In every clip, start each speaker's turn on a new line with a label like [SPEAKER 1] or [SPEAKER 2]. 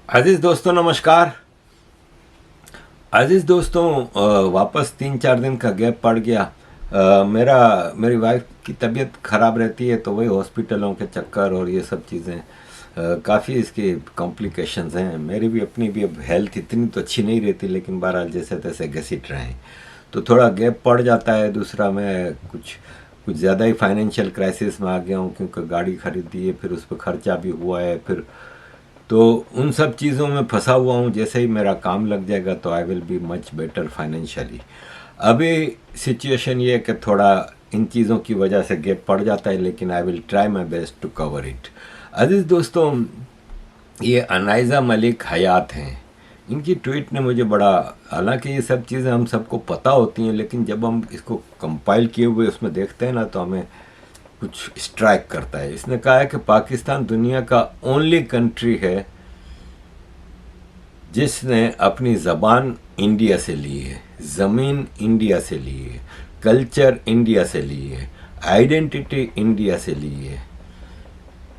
[SPEAKER 1] अजीज़ दोस्तों नमस्कार। अजीज़ दोस्तों, वापस 3-4 दिन का गैप पड़ गया। मेरी वाइफ की तबीयत ख़राब रहती है तो वही हॉस्पिटलों के चक्कर और ये सब चीज़ें काफ़ी इसकी कॉम्प्लिकेशंस हैं। मेरी भी अपनी भी अब हेल्थ इतनी तो अच्छी नहीं रहती, लेकिन बहरहाल जैसे तैसे घसीट रहे हैं तो थोड़ा गैप पड़ जाता है। दूसरा, मैं कुछ कुछ ज़्यादा ही फाइनेंशियल क्राइसिस में आ गया हूँ, क्योंकि गाड़ी खरीदी है, फिर उस पर खर्चा भी हुआ है, फिर तो उन सब चीज़ों में फंसा हुआ हूँ। जैसे ही मेरा काम लग जाएगा तो I will be much better financially. अभी सिचुएशन ये है कि थोड़ा इन चीज़ों की वजह से गैप पड़ जाता है, लेकिन I will try my best to cover it. अजीज़ दोस्तों, ये अनाइज़ा मलिक हयात हैं। इनकी ट्वीट ने मुझे बड़ा, हालांकि ये सब चीज़ें हम सबको पता होती हैं, लेकिन जब हम इसको कंपाइल किए हुए उसमें देखते हैं ना तो हमें कुछ स्ट्राइक करता है। इसने कहा है कि पाकिस्तान दुनिया का ओनली कंट्री है जिसने अपनी ज़बान इंडिया से ली है, ज़मीन इंडिया से ली है, कल्चर इंडिया से ली है, आइडेंटिटी इंडिया से ली है,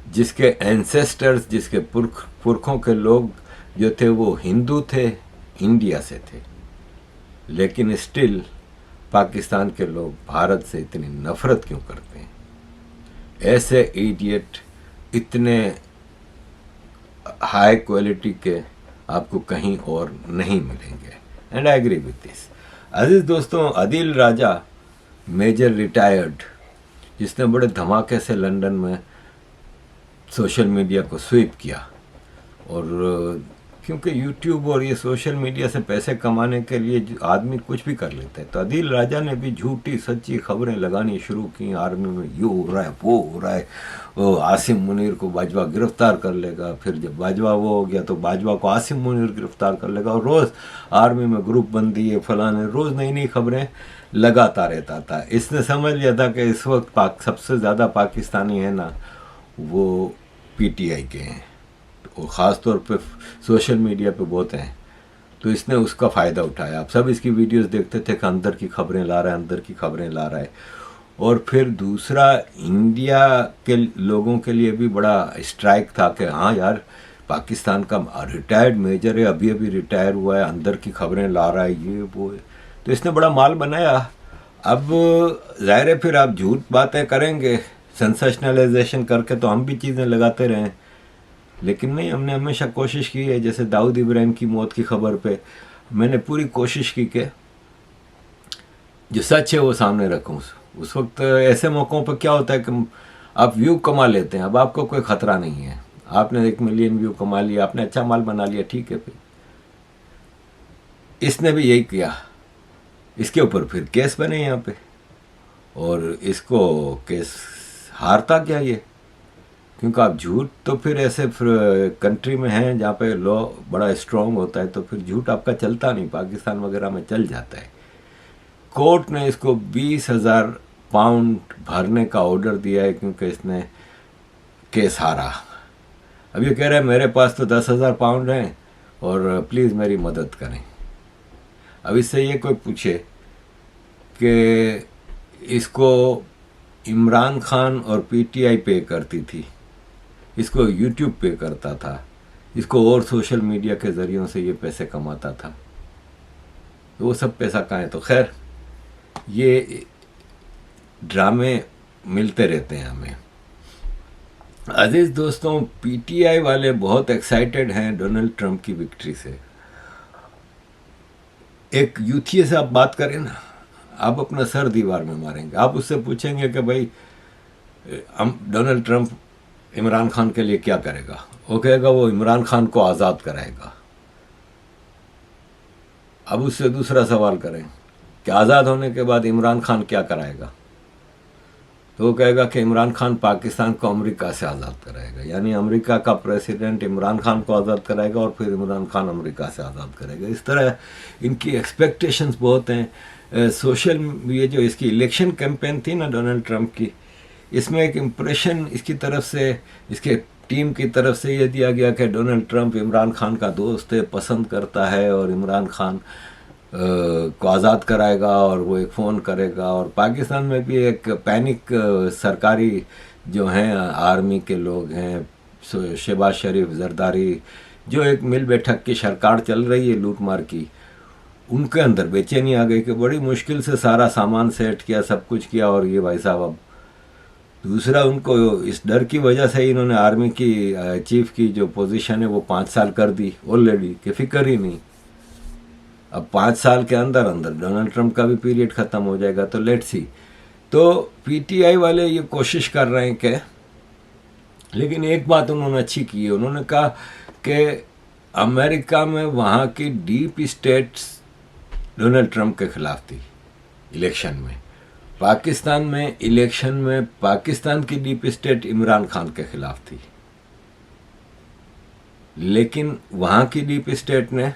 [SPEAKER 1] जिसके एंसेस्टर्स, जिसके पुरखों के लोग जो थे वो हिंदू थे, इंडिया से थे, लेकिन स्टिल पाकिस्तान के लोग भारत से इतनी नफरत क्यों करते हैं? ऐसे इडियट इतने हाई क्वालिटी के आपको कहीं और नहीं मिलेंगे। And I agree with this. अजीज दोस्तों, आदिल राजा मेजर रिटायर्ड, जिसने बड़े धमाके से लंदन में सोशल मीडिया को स्वीप किया, और क्योंकि यूट्यूब और ये सोशल मीडिया से पैसे कमाने के लिए आदमी कुछ भी कर लेता है, तो आदिल राजा ने भी झूठी सच्ची खबरें लगानी शुरू की। आर्मी में ये हो रहा है, वो हो रहा है, वो आसिम मुनीर को बाजवा गिरफ्तार कर लेगा, फिर जब बाजवा वो हो गया तो बाजवा को आसिम मुनीर गिरफ्तार कर लेगा, और रोज़ आर्मी में ग्रुप बंदी है, फलाने, रोज़ नई नई खबरें लगाता रहता था। इसने समझ लिया था कि इस वक्त सबसे ज़्यादा पाकिस्तानी है ना, वो पीटीआई के हैं, और ख़ास तौर पे सोशल मीडिया पे बहुत हैं, तो इसने उसका फ़ायदा उठाया। आप सब इसकी वीडियोस देखते थे कि अंदर की खबरें ला रहा है, अंदर की खबरें ला रहा है। और फिर दूसरा, इंडिया के लोगों के लिए भी बड़ा स्ट्राइक था कि हाँ यार, पाकिस्तान का रिटायर्ड मेजर है, अभी अभी रिटायर हुआ है, अंदर की खबरें ला रहा है, ये वो है। तो इसने बड़ा माल बनाया। अब ज़ाहिर है फिर आप झूठ बातें करेंगे सेंसेशनलाइजेशन करके, तो हम भी चीज़ें लगाते रहें, लेकिन नहीं, हमने हमेशा कोशिश की है। जैसे दाऊद इब्राहिम की मौत की खबर पे मैंने पूरी कोशिश की कि जो सच है वो सामने रखूं। उस वक्त ऐसे मौक़ों पर क्या होता है कि आप व्यू कमा लेते हैं, अब आपको कोई ख़तरा नहीं है, आपने 1 मिलियन व्यू कमा लिया, आपने अच्छा माल बना लिया, ठीक है। फिर इसने भी यही किया, इसके ऊपर फिर केस बने यहाँ पे, और इसको केस हारता क्या ये, क्योंकि आप झूठ तो फिर ऐसे कंट्री में हैं जहाँ पे लॉ बड़ा स्ट्रॉन्ग होता है, तो फिर झूठ आपका चलता नहीं, पाकिस्तान वगैरह में चल जाता है। कोर्ट ने इसको 20,000 पाउंड भरने का ऑर्डर दिया है, क्योंकि इसने केस हारा। अब ये कह रहा है मेरे पास तो 10,000 पाउंड हैं और प्लीज़ मेरी मदद करें। अब इससे ये कोई पूछे कि इसको इमरान खान और पीटीआई पे करती थी, इसको यूट्यूब पे करता था, इसको और सोशल मीडिया के ज़रियों से ये पैसे कमाता था, तो वो सब पैसा कहाँ है? तो खैर, ये ड्रामे मिलते रहते हैं हमें। अजीज़ दोस्तों, पीटीआई वाले बहुत एक्साइटेड हैं डोनाल्ड ट्रंप की विक्ट्री से। एक यूथिये से आप बात करें ना, आप अपना सर दीवार में मारेंगे। आप उससे पूछेंगे कि भाई हम डोनाल्ड ट्रंप इमरान खान के लिए क्या करेगा, वो कहेगा वो इमरान खान को आज़ाद कराएगा। अब उससे दूसरा सवाल करें कि आज़ाद होने के बाद इमरान खान क्या कराएगा, तो वो कहेगा कि इमरान खान पाकिस्तान को अमेरिका से आज़ाद कराएगा, यानी अमेरिका का प्रेसिडेंट इमरान खान को आज़ाद कराएगा और फिर इमरान खान अमेरिका से आज़ाद करेगा। इस तरह इनकी एक्सपेक्टेशंस बहुत हैं। सोशल ये जो इसकी इलेक्शन कैंपेन थी ना डोनाल्ड ट्रंप की, इसमें एक इम्प्रेशन इसकी तरफ से, इसके टीम की तरफ से ये दिया गया कि डोनाल्ड ट्रंप इमरान खान का दोस्त है, पसंद करता है, और इमरान खान को आज़ाद कराएगा और वो एक फ़ोन करेगा। और पाकिस्तान में भी एक पैनिक सरकारी जो हैं आर्मी के लोग हैं, शहबाज शरीफ, जरदारी, जो एक मिल बैठक की सरकार चल रही है लूट मार की, उनके अंदर बेचैनी आ गई कि बड़ी मुश्किल से सारा सामान सेट किया, सब कुछ किया, और ये भाई साहब अब दूसरा उनको इस डर की वजह से ही इन्होंने आर्मी की चीफ की जो पोजीशन है वो 5 साल कर दी ऑलरेडी, कि फिक्र ही नहीं। अब 5 साल के अंदर अंदर डोनाल्ड ट्रंप का भी पीरियड खत्म हो जाएगा, तो लेट्स सी। तो पीटीआई वाले ये कोशिश कर रहे हैं कि, लेकिन एक बात उन्होंने अच्छी की है, उन्होंने कहा कि अमेरिका में वहाँ की डीप स्टेट्स डोनाल्ड ट्रंप के खिलाफ थी इलेक्शन में, पाकिस्तान में इलेक्शन में पाकिस्तान की डीप स्टेट इमरान खान के खिलाफ थी, लेकिन वहाँ की डीप स्टेट ने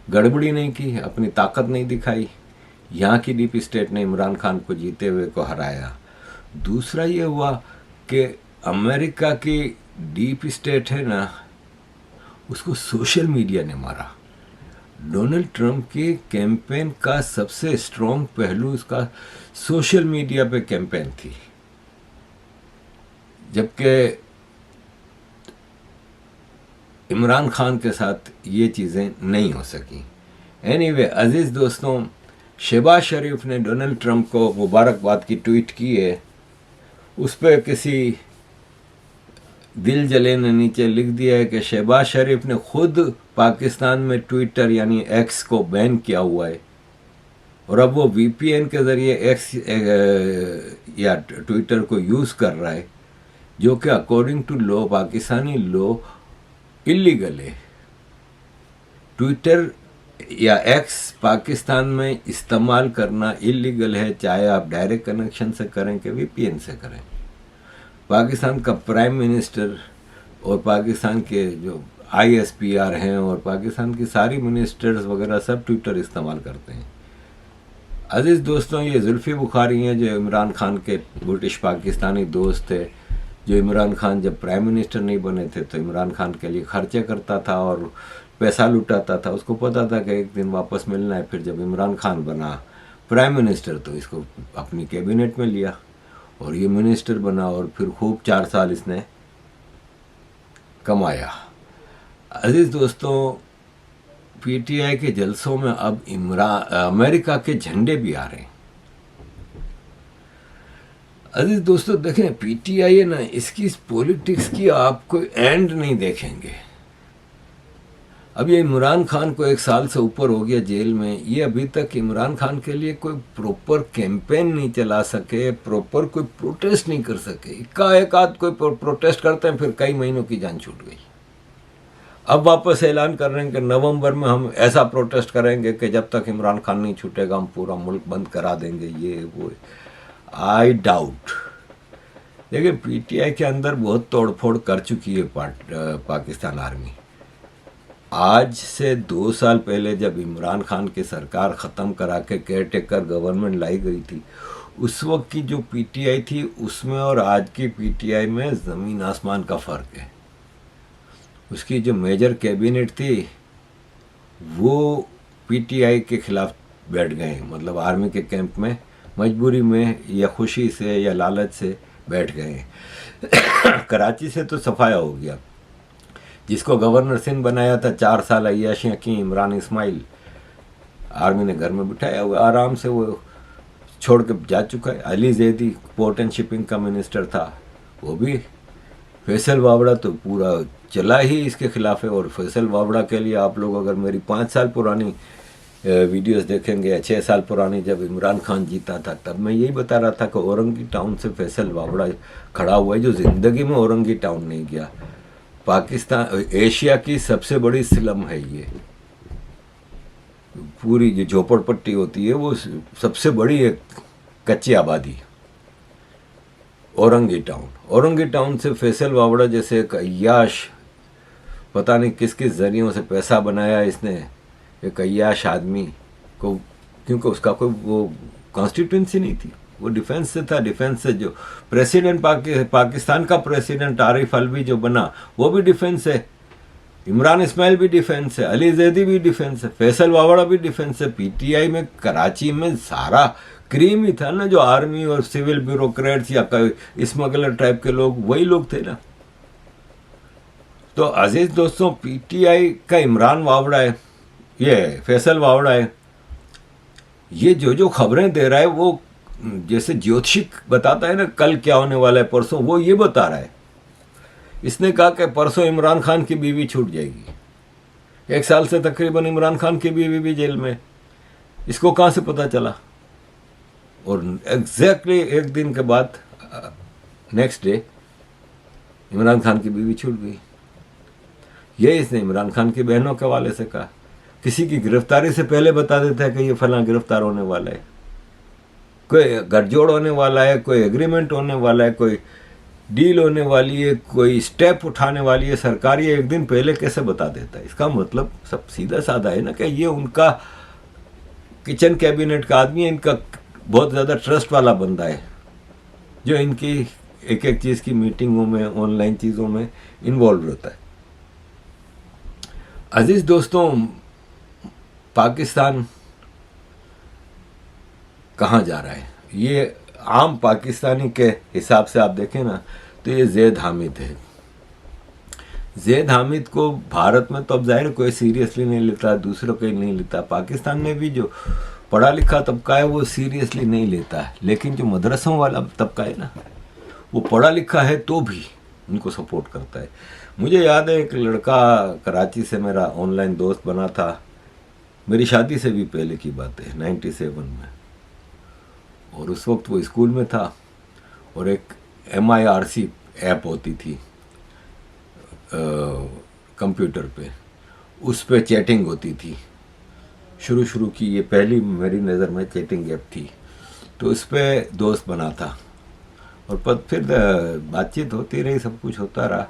[SPEAKER 1] गड़बड़ी नहीं की, अपनी ताकत नहीं दिखाई। यहाँ की डीप स्टेट ने इमरान खान को जीते हुए को हराया। दूसरा ये हुआ कि अमेरिका की डीप स्टेट है ना, उसको सोशल मीडिया ने मारा। डोनाल्ड ट्रंप की कैंपेन का सबसे स्ट्रॉन्ग पहलू उसका सोशल मीडिया पे कैंपेन थी, जबकि इमरान खान के साथ ये चीज़ें नहीं हो सकी। एनीवे अजीज़ दोस्तों, शहबाज शरीफ ने डोनाल्ड ट्रंप को मुबारकबाद की ट्वीट की है, उस पर किसी दिल जले ने नीचे लिख दिया है कि शहबाज शरीफ ने खुद पाकिस्तान में ट्विटर यानी एक्स को बैन किया हुआ है, और अब वो वीपीएन के ज़रिए एक्स या ट्विटर को यूज़ कर रहा है, जो कि according to law, Pakistani law illegal है। ट्विटर या एक्स पाकिस्तान में इस्तेमाल करना इलीगल है, चाहे आप डायरेक्ट कनेक्शन से करें कि वीपीएन से करें। पाकिस्तान का प्राइम मिनिस्टर और पाकिस्तान के जो आईएसपीआर हैं और पाकिस्तान की सारी मिनिस्टर्स वगैरह सब ट्विटर इस्तेमाल करते हैं। अजीज़ दोस्तों, ये जुल्फ़ी बुखारी हैं जो इमरान खान के ब्रिटिश पाकिस्तानी दोस्त थे, जो इमरान खान जब प्राइम मिनिस्टर नहीं बने थे तो इमरान खान के लिए खर्चे करता था और पैसा लुटाता था। उसको पता था कि एक दिन वापस मिलना है। फिर जब इमरान खान बना प्राइम मिनिस्टर तो इसको अपनी कैबिनेट में लिया और ये मिनिस्टर बना, और फिर खूब 4 साल इसने कमाया। अजीज़ दोस्तों, पीटीआई के जलसों में अब अमेरिका के झंडे भी आ रहे हैं। अजीज दोस्तों देखें, पीटीआई है ना, इसकी पॉलिटिक्स की आप कोई एंड नहीं देखेंगे। अब ये इमरान खान को 1 साल से ऊपर हो गया जेल में, ये अभी तक इमरान खान के लिए कोई प्रॉपर कैंपेन नहीं चला सके, प्रॉपर कोई प्रोटेस्ट नहीं कर सके। एक आध कोई प्रोटेस्ट करते हैं, फिर कई महीनों की जान छूट गई। अब वापस ऐलान कर रहे हैं कि नवंबर में हम ऐसा प्रोटेस्ट करेंगे कि जब तक इमरान खान नहीं छूटेगा हम पूरा मुल्क बंद करा देंगे, ये वो। I doubt. लेकिन पीटीआई के अंदर बहुत तोड़फोड़ कर चुकी है पाकिस्तान आर्मी। आज से 2 साल पहले जब इमरान खान की सरकार ख़त्म करा के केयर टेकर गवर्नमेंट लाई गई थी, उस वक्त की जो पीटीआई थी उसमें और आज की पीटीआई में ज़मीन आसमान का फ़र्क है। उसकी जो मेजर कैबिनेट थी वो पीटीआई के खिलाफ बैठ गए, मतलब आर्मी के कैंप में मजबूरी में या खुशी से या लालच से बैठ गए। कराची से तो सफाया हो गया। जिसको गवर्नर सिंध बनाया था, 4 साल अय्याशियाँ की इमरान इस्माइल, आर्मी ने घर में बिठाया हुआ, आराम से वो छोड़ के जा चुका है। Ali Zaidi port and shipping का मिनिस्टर था, वो भी। फैसल वावड़ा तो पूरा चला ही इसके खिलाफ है। और फैसल वावड़ा के लिए आप लोग अगर मेरी 5 साल पुरानी वीडियोस देखेंगे या 6 साल पुरानी, जब इमरान खान जीता था तब मैं यही बता रहा था कि औरंगी टाउन से फैसल वावड़ा खड़ा हुआ है, जो ज़िंदगी में औरंगी टाउन नहीं गया। पाकिस्तान एशिया की सबसे बड़ी स्लम है ये, पूरी जो झोपड़पट्टी होती है वो सबसे बड़ी एक कच्ची आबादी, औरंगी टाउन। औरंगी टाउन से फैसल वावड़ा जैसे एक अय्याश, पता नहीं किस किस जरियों से पैसा बनाया इसने, एक अय्याश आदमी को, क्योंकि उसका कोई वो कॉन्स्टिट्यूंसी नहीं थी, वो डिफेंस से था। डिफेंस से जो प्रेसिडेंट पाकिस्तान का प्रेसिडेंट आरिफ अलवी जो बना वो भी डिफेंस है, इमरान इस्माइल भी डिफेंस है, अली जैदी भी डिफेंस है, फैसल वावड़ा भी डिफेंस है। पीटीआई में कराची में सारा क्रीम ही था ना, जो आर्मी और सिविल ब्यूरोक्रेट्स या स्मगलर टाइप के लोग, वही लोग थे ना। तो अजीज दोस्तों, पीटीआई का इमरान वावड़ा है, ये फैसल वावड़ा है, ये जो खबरें दे रहा है वो जैसे ज्योतिषिक बताता है ना कल क्या होने वाला है परसों, वो ये बता रहा है। इसने कहा कि परसों इमरान खान की बीवी छूट जाएगी। 1 साल से तकरीबन इमरान खान की बीवी भी जेल में। इसको कहाँ से पता चला? और एग्जैक्टली 1 दिन के बाद नेक्स्ट डे इमरान खान की बीवी छूट गई। ये इसने इमरान खान की बहनों के हवाले से कहा। किसी की गिरफ्तारी से पहले बता देता है कि ये फलां गिरफ्तार होने वाला है, कोई गठजोड़ होने वाला है, कोई एग्रीमेंट होने वाला है, कोई डील होने वाली है, कोई स्टेप उठाने वाली है सरकार, ये 1 दिन पहले कैसे बता देता है? इसका मतलब सब सीधा साधा है ना कि ये उनका किचन कैबिनेट का आदमी है, इनका बहुत ज़्यादा ट्रस्ट वाला बंदा है, जो इनकी एक एक चीज़ की मीटिंगों में, ऑनलाइन चीज़ों में इन्वॉल्व रहता है। अजीज दोस्तों, पाकिस्तान कहाँ जा रहा है? ये आम पाकिस्तानी के हिसाब से आप देखें ना तो ये ज़ैद हामिद है। ज़ैद हामिद को भारत में तो अब जाहिर कोई सीरियसली नहीं लेता, दूसरों को ही नहीं लेता। पाकिस्तान में भी जो पढ़ा लिखा तबका है वो सीरियसली नहीं लेता है, लेकिन जो मदरसों वाला तबका है ना, वो पढ़ा लिखा है तो भी उनको सपोर्ट करता है। मुझे याद है एक लड़का कराची से मेरा ऑनलाइन दोस्त बना था, मेरी शादी से भी पहले की बात है, 97 में, और उस वक्त वो स्कूल में था और एक MIRC ऐप होती थी कंप्यूटर पे, उस पे चैटिंग होती थी। शुरू की ये पहली मेरी नज़र में चैटिंग ऐप थी, तो उस पर दोस्त बना था और फिर बातचीत होती रही, सब कुछ होता रहा।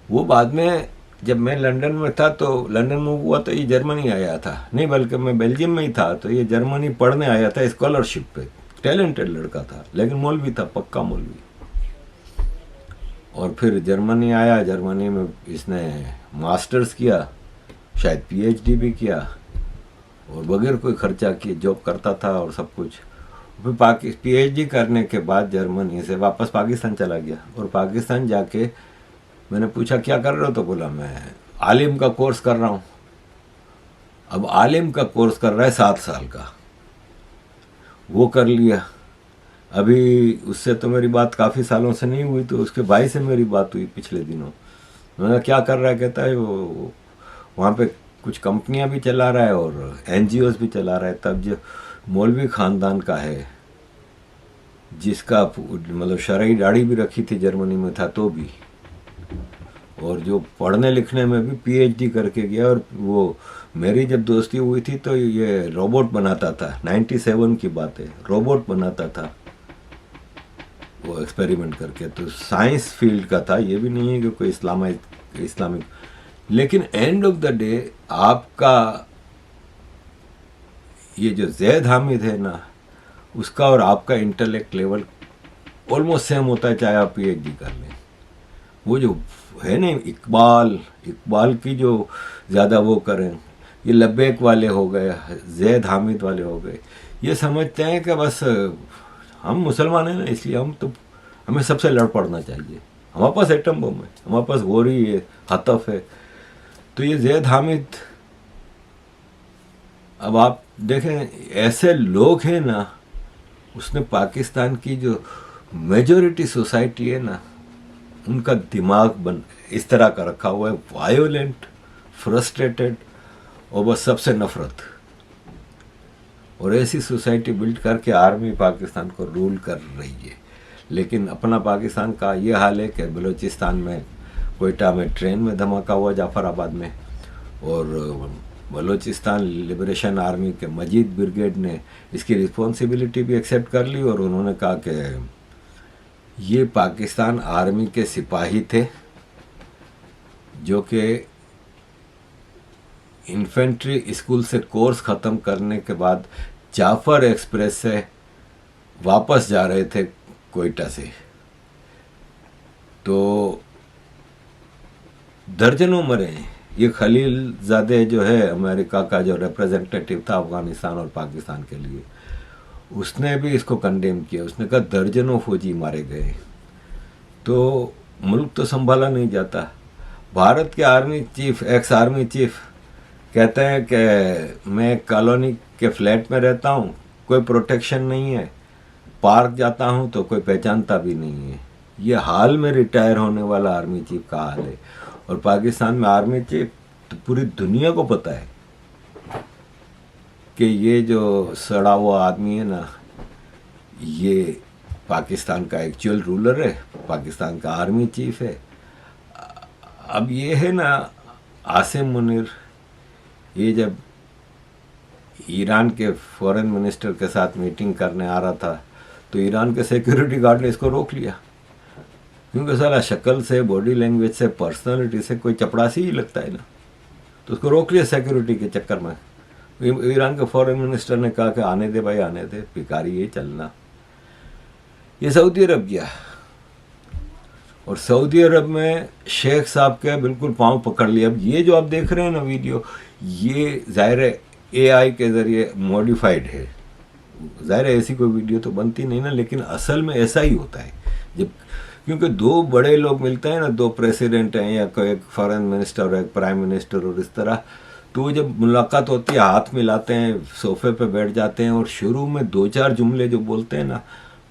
[SPEAKER 1] वो बाद में जब मैं लंदन में था तो लंदन में हुआ तो ये जर्मनी आया था, नहीं बल्कि मैं बेल्जियम में ही था, तो ये जर्मनी पढ़ने आया था स्कॉलरशिप पे। टैलेंटेड लड़का था लेकिन मौलवी था, पक्का मौलवी। और फिर जर्मनी आया, जर्मनी में इसने मास्टर्स किया, शायद PhD भी किया, और बगैर कोई खर्चा किए जॉब करता था और सब कुछ। फिर PhD करने के बाद जर्मनी से वापस पाकिस्तान चला गया, और पाकिस्तान जाके मैंने पूछा क्या कर रहे हो, तो बोला मैं आलिम का कोर्स कर रहा हूँ। अब आलिम का कोर्स कर रहा है 7 साल का, वो कर लिया। अभी उससे तो मेरी बात काफ़ी सालों से नहीं हुई, तो उसके भाई से मेरी बात हुई पिछले दिनों। मैंने क्या कर रहा है, कहता है वो वहाँ पे कुछ कंपनियां भी चला रहा है और NGOs भी चला रहा है। तब जो मौलवी ख़ानदान का है, जिसका मतलब शरई दाढ़ी भी रखी थी, जर्मनी में था तो भी, और जो पढ़ने लिखने में भी PhD करके गया। और वो मेरी जब दोस्ती हुई थी तो ये रोबोट बनाता था, 97 की बात है, रोबोट बनाता था वो एक्सपेरिमेंट करके। तो साइंस फील्ड का था, ये भी नहीं है कि कोई इस्लामिक। लेकिन एंड ऑफ द डे आपका ये जो ज़ैद हामिद है ना, उसका और आपका इंटेलेक्ट लेवल ऑलमोस्ट सेम होता है, चाहे आप PhD कर लें। वो जो है ना इकबाल की जो ज़्यादा वो करें, ये लब्बैक वाले हो गए, ज़ैद हामिद वाले हो गए, ये समझते हैं कि बस हम मुसलमान हैं ना, इसलिए हमें सबसे लड़ पड़ना चाहिए। हमारे पास एटम बम है, हमारे पास गोरी है, हतफ है। तो ये ज़ैद हामिद, अब आप देखें ऐसे लोग हैं ना, उसने पाकिस्तान की जो मेजॉरिटी सोसाइटी है ना, उनका दिमाग इस तरह का रखा हुआ है, वायोलेंट, फ्रस्ट्रेटेड और बस सबसे नफरत। और ऐसी सोसाइटी बिल्ड करके आर्मी पाकिस्तान को रूल कर रही है। लेकिन अपना पाकिस्तान का ये हाल है कि बलूचिस्तान में कोयटा में ट्रेन में धमाका हुआ, जाफराबाद में, और बलूचिस्तान लिबरेशन आर्मी के मजीद ब्रिगेड ने इसकी रिस्पॉन्सिबिलिटी भी एक्सेप्ट कर ली, और उन्होंने कहा कि ये पाकिस्तान आर्मी के सिपाही थे जो कि इन्फेंट्री स्कूल से कोर्स ख़त्म करने के बाद जाफर एक्सप्रेस से वापस जा रहे थे कोयटा से। तो दर्जनों मरे। ये खलीलजादे जो है अमेरिका का जो रिप्रेजेंटेटिव था अफ़गानिस्तान और पाकिस्तान के लिए, उसने भी इसको कंडेम किया। उसने कहा दर्जनों फौजी मारे गए। तो मुल्क तो संभाला नहीं जाता। भारत के army chief, ex army chief कहते हैं कि मैं कॉलोनी के फ्लैट में रहता हूँ, कोई प्रोटेक्शन नहीं है, पार्क जाता हूँ तो कोई पहचानता भी नहीं है। ये हाल में रिटायर होने वाला आर्मी चीफ का हाल है। और पाकिस्तान में आर्मी चीफ तो पूरी दुनिया को पता है कि ये जो सड़ा हुआ आदमी है ना, ये पाकिस्तान का एक्चुअल रूलर है, पाकिस्तान का आर्मी चीफ है। अब ये है ना आसिम मुनीर, ये जब ईरान के फॉरेन मिनिस्टर के साथ मीटिंग करने आ रहा था तो ईरान के सिक्योरिटी गार्ड ने इसको रोक लिया, क्योंकि साला शक्ल से, बॉडी लैंग्वेज से, पर्सनालिटी से कोई चपड़ासी ही लगता है ना, तो उसको रोक लिया सिक्योरिटी के चक्कर में। ईरान के फॉरेन मिनिस्टर ने कहा कि आने दे भाई, आने दे, भिखारी ये चलना। ये सऊदी अरब गया और सऊदी अरब में शेख साहब के बिल्कुल पांव पकड़ लिया। अब ये जो आप देख रहे हैं ना वीडियो, ये ज़ाहिर है AI के ज़रिए मॉडिफाइड है। ज़ाहिर है ऐसी कोई वीडियो तो बनती नहीं ना, लेकिन असल में ऐसा ही होता है। जब क्योंकि दो बड़े लोग मिलते हैं ना, दो प्रेसिडेंट हैं या कोई एक फॉरेन मिनिस्टर और एक प्राइम मिनिस्टर, और इस तरह तो जब मुलाकात होती है हाथ मिलाते हैं, सोफे पे बैठ जाते हैं और शुरू में 2-4 जुमले जो बोलते हैं ना,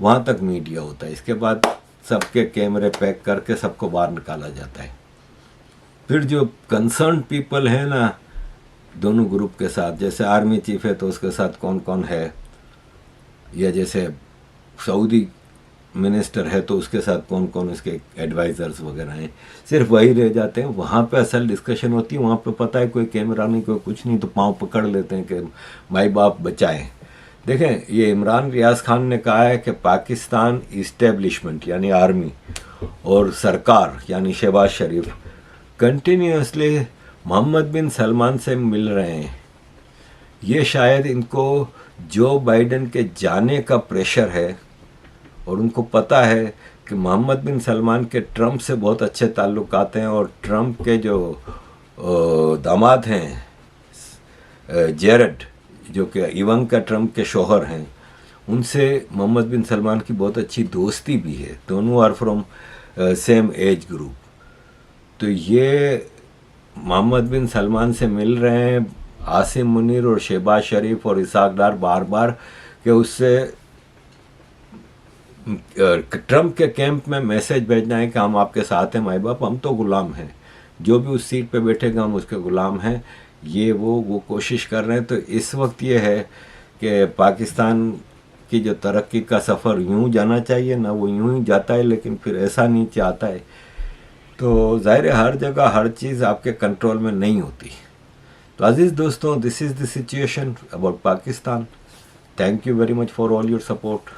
[SPEAKER 1] वहाँ तक मीडिया होता है। इसके बाद सबके कैमरे पैक करके सबको बाहर निकाला जाता है। फिर जो कंसर्न पीपल है ना दोनों ग्रुप के साथ, जैसे आर्मी चीफ है तो उसके साथ कौन कौन है, या जैसे सऊदी मिनिस्टर है तो उसके साथ कौन कौन उसके एडवाइज़र्स वगैरह हैं, सिर्फ वही रह जाते हैं। वहाँ पे असल डिस्कशन होती है, वहाँ पे पता है कोई कैमरा नहीं, कोई कुछ नहीं, तो पाँव पकड़ लेते हैं कि माई बाप बचाएं। देखें, ये इमरान रियाज खान ने कहा है कि पाकिस्तान इस्टेब्लिशमेंट यानी आर्मी और सरकार यानी शहबाज शरीफ कंटिन्यूसली मोहम्मद बिन सलमान से मिल रहे हैं। ये शायद इनको जो बाइडेन के जाने का प्रेशर है, और उनको पता है कि मोहम्मद बिन सलमान के ट्रंप से बहुत अच्छे ताल्लुकात हैं, और ट्रंप के जो दामाद हैं जेरेड, जो कि इवांका ट्रंप के शोहर हैं, उनसे मोहम्मद बिन सलमान की बहुत अच्छी दोस्ती भी है। दोनों are from same age group. तो ये मोहम्मद बिन सलमान से मिल रहे हैं आसिम मुनीर और शहबाज शरीफ और इसाक डार बार बार, कि उससे ट्रंप के कैंप में मैसेज भेजना है कि हम आपके साथ हैं माई बाप, हम तो गुलाम हैं, जो भी उस सीट पे बैठेगा हम उसके गुलाम हैं। ये वो कोशिश कर रहे हैं। तो इस वक्त ये है कि पाकिस्तान की जो तरक्की का सफ़र यूं जाना चाहिए ना, वो यूं ही जाता है, लेकिन फिर ऐसा नहीं चाहता है। तो ज़ाहिर है हर जगह हर चीज़ आपके कंट्रोल में नहीं होती। तो अजीज़ दोस्तों, this is the situation about Pakistan. Thank you very much for all your support.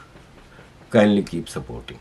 [SPEAKER 1] Kindly keep supporting.